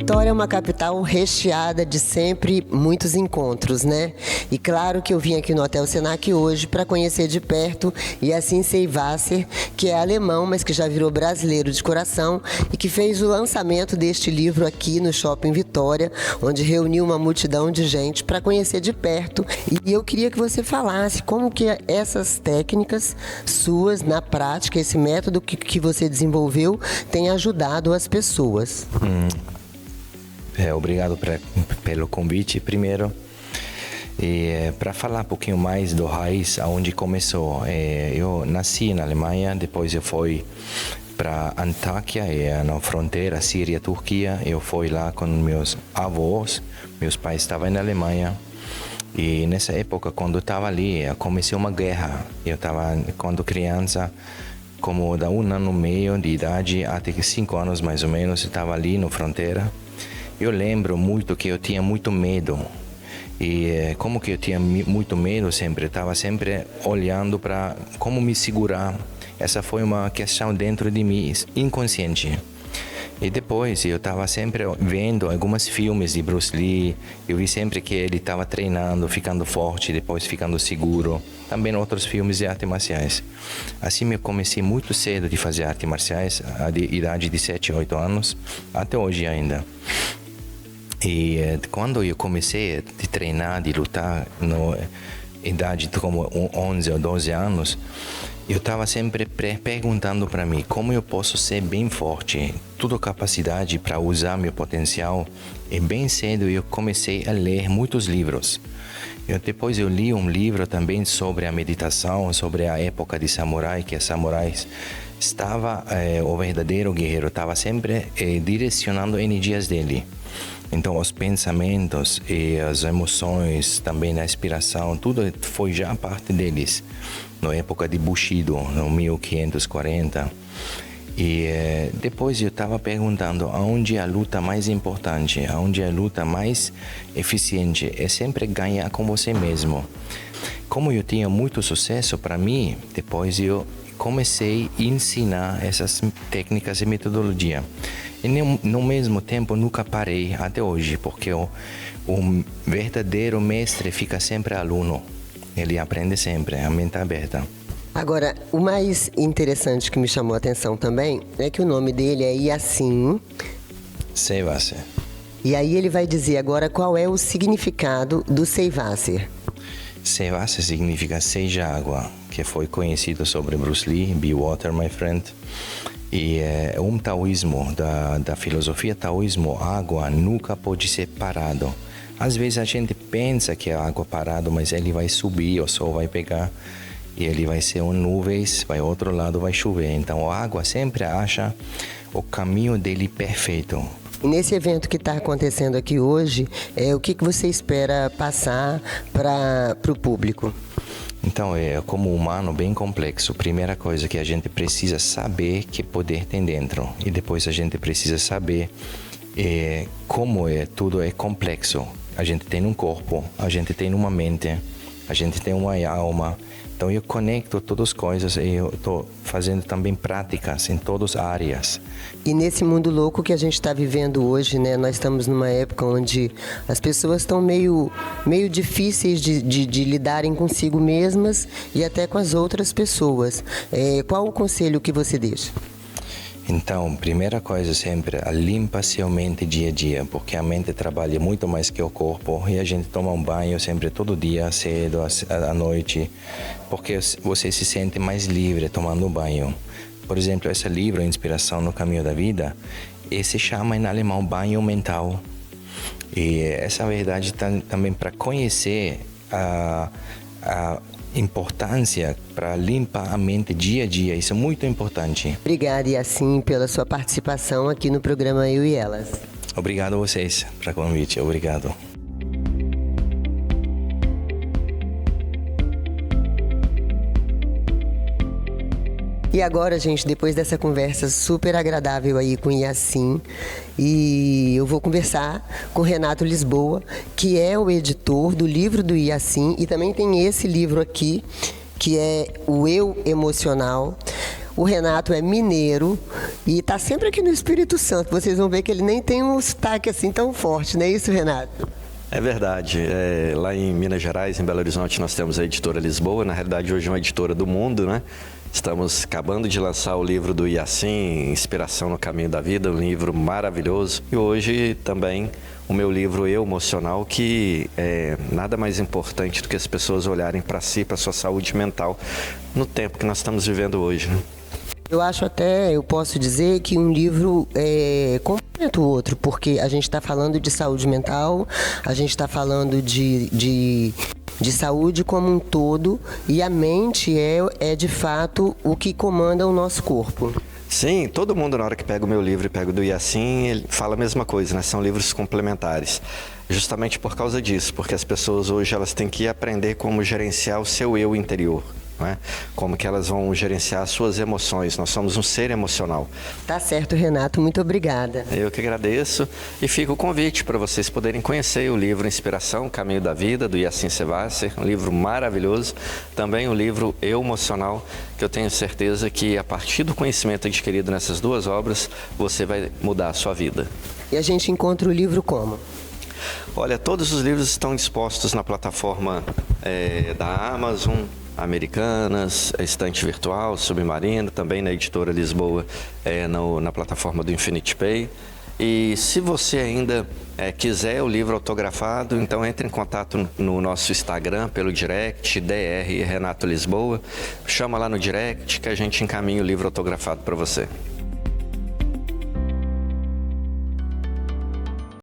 Vitória é uma capital recheada de sempre muitos encontros, né? E claro que eu vim aqui no Hotel Senac hoje para conhecer de perto Yassin Seyvaser, que é alemão, mas que já virou brasileiro de coração e que fez o lançamento deste livro aqui no Shopping Vitória, onde reuniu uma multidão de gente para conhecer de perto. E eu queria que você falasse como que essas técnicas suas, na prática, esse método que você desenvolveu, tem ajudado as pessoas. Obrigado pelo convite, primeiro. E para falar um pouquinho mais do raiz, aonde começou. Eu nasci na Alemanha, depois eu fui para Antáquia, na fronteira Síria-Turquia. Eu fui lá com meus avós, meus pais estavam na Alemanha. E nessa época, quando eu estava ali, comecei uma guerra. Eu estava, quando criança, como da 1 ano e meio de idade até 5 anos mais ou menos, eu estava ali na fronteira. Eu lembro muito que eu tinha muito medo. E como que eu tinha muito medo sempre, estava sempre olhando para como me segurar. Essa foi uma questão dentro de mim, inconsciente. E depois eu estava sempre vendo alguns filmes de Bruce Lee. Eu vi sempre que ele estava treinando, ficando forte, depois ficando seguro. Também outros filmes de artes marciais. Assim eu comecei muito cedo de fazer artes marciais, à idade de 7, 8 anos, até hoje ainda. E quando eu comecei a treinar, de lutar, na idade de como 11 ou 12 anos, eu estava sempre perguntando para mim como eu posso ser bem forte, toda capacidade para usar meu potencial. E bem cedo eu comecei a ler muitos livros. Depois eu li um livro também sobre a meditação, sobre a época de samurai, que os samurais o verdadeiro guerreiro estava sempre direcionando energias dele. Então, os pensamentos e as emoções, também a inspiração, tudo foi já parte deles, na época de Bushido, no 1540. E depois eu estava perguntando aonde é a luta mais importante, aonde é a luta mais eficiente, é sempre ganhar com você mesmo. Como eu tinha muito sucesso para mim, depois eu comecei a ensinar essas técnicas e metodologia. E no mesmo tempo nunca parei até hoje, porque o verdadeiro mestre fica sempre aluno. Ele aprende sempre, a mente aberta. Agora, o mais interessante que me chamou a atenção também é que o nome dele é Yassin Seyvaser. E aí ele vai dizer agora qual é o significado do Seyvaser. Seyvaser significa seja água, que foi conhecido sobre Bruce Lee, Be Water, my friend. E taoísmo, da filosofia taoísmo, água nunca pode ser parado. Às vezes a gente pensa que a água parada, mas ele vai subir, o sol vai pegar e ele vai ser nuvens, vai outro lado, vai chover. Então a água sempre acha o caminho dele perfeito. E nesse evento que está acontecendo aqui hoje, o que você espera passar para o público? Então, como humano bem complexo, primeira coisa que a gente precisa saber que poder tem dentro. E depois a gente precisa saber como tudo é complexo. A gente tem um corpo, a gente tem uma mente, a gente tem uma alma. Então eu conecto todas as coisas e eu estou fazendo também práticas em todas as áreas. E nesse mundo louco que a gente está vivendo hoje, né? Nós estamos numa época onde as pessoas estão meio difíceis de lidarem consigo mesmas e até com as outras pessoas. Qual o conselho que você deixa? Então, primeira coisa sempre, limpa sua mente dia a dia, porque a mente trabalha muito mais que o corpo e a gente toma um banho sempre todo dia, cedo, à noite, porque você se sente mais livre tomando banho. Por exemplo, esse livro, Inspiração no Caminho da Vida, se chama em alemão banho mental. E essa verdade também para conhecer a importância para limpar a mente dia a dia, isso é muito importante. Obrigada, Yassin, pela sua participação aqui no programa Eu e Elas. Obrigado a vocês pelo convite, obrigado. E agora, gente, depois dessa conversa super agradável aí com Yassin, e eu vou conversar com Renato Lisboa, que é o editor do livro do Yassin, e também tem esse livro aqui, que é o Eu Emocional. O Renato é mineiro e está sempre aqui no Espírito Santo. Vocês vão ver que ele nem tem um sotaque assim tão forte, não é isso, Renato? É verdade. Lá em Minas Gerais, em Belo Horizonte, nós temos a editora Lisboa. Na realidade, hoje é uma editora do mundo, né? Estamos acabando de lançar o livro do Yassin, Inspiração no Caminho da Vida, um livro maravilhoso. E hoje também o meu livro Eu Emocional, que é nada mais importante do que as pessoas olharem para si, para sua saúde mental, no tempo que nós estamos vivendo hoje, né? Eu acho até, eu posso dizer que um livro complementa o outro, porque a gente está falando de saúde mental, a gente está falando de saúde como um todo, e a mente é de fato o que comanda o nosso corpo. Sim, todo mundo na hora que pega o meu livro e pega o do Yassin, ele fala a mesma coisa, né? São livros complementares. Justamente por causa disso, porque as pessoas hoje elas têm que aprender como gerenciar o seu eu interior. Né? Como que elas vão gerenciar as suas emoções. Nós somos um ser emocional. Tá certo, Renato. Muito obrigada. Eu que agradeço e fica o convite para vocês poderem conhecer o livro Inspiração, Caminho da Vida, do Yassin Sebasser, um livro maravilhoso. Também o livro Eu Emocional, que eu tenho certeza que a partir do conhecimento adquirido nessas duas obras, você vai mudar a sua vida. E a gente encontra o livro como? Olha, todos os livros estão dispostos na plataforma da Amazon, Americanas, Estante Virtual, Submarino, também na editora Lisboa, na plataforma do Infinity Pay. E se você ainda quiser o livro autografado, então entre em contato no nosso Instagram, pelo direct, DR Renato Lisboa. Chama lá no direct que a gente encaminha o livro autografado para você.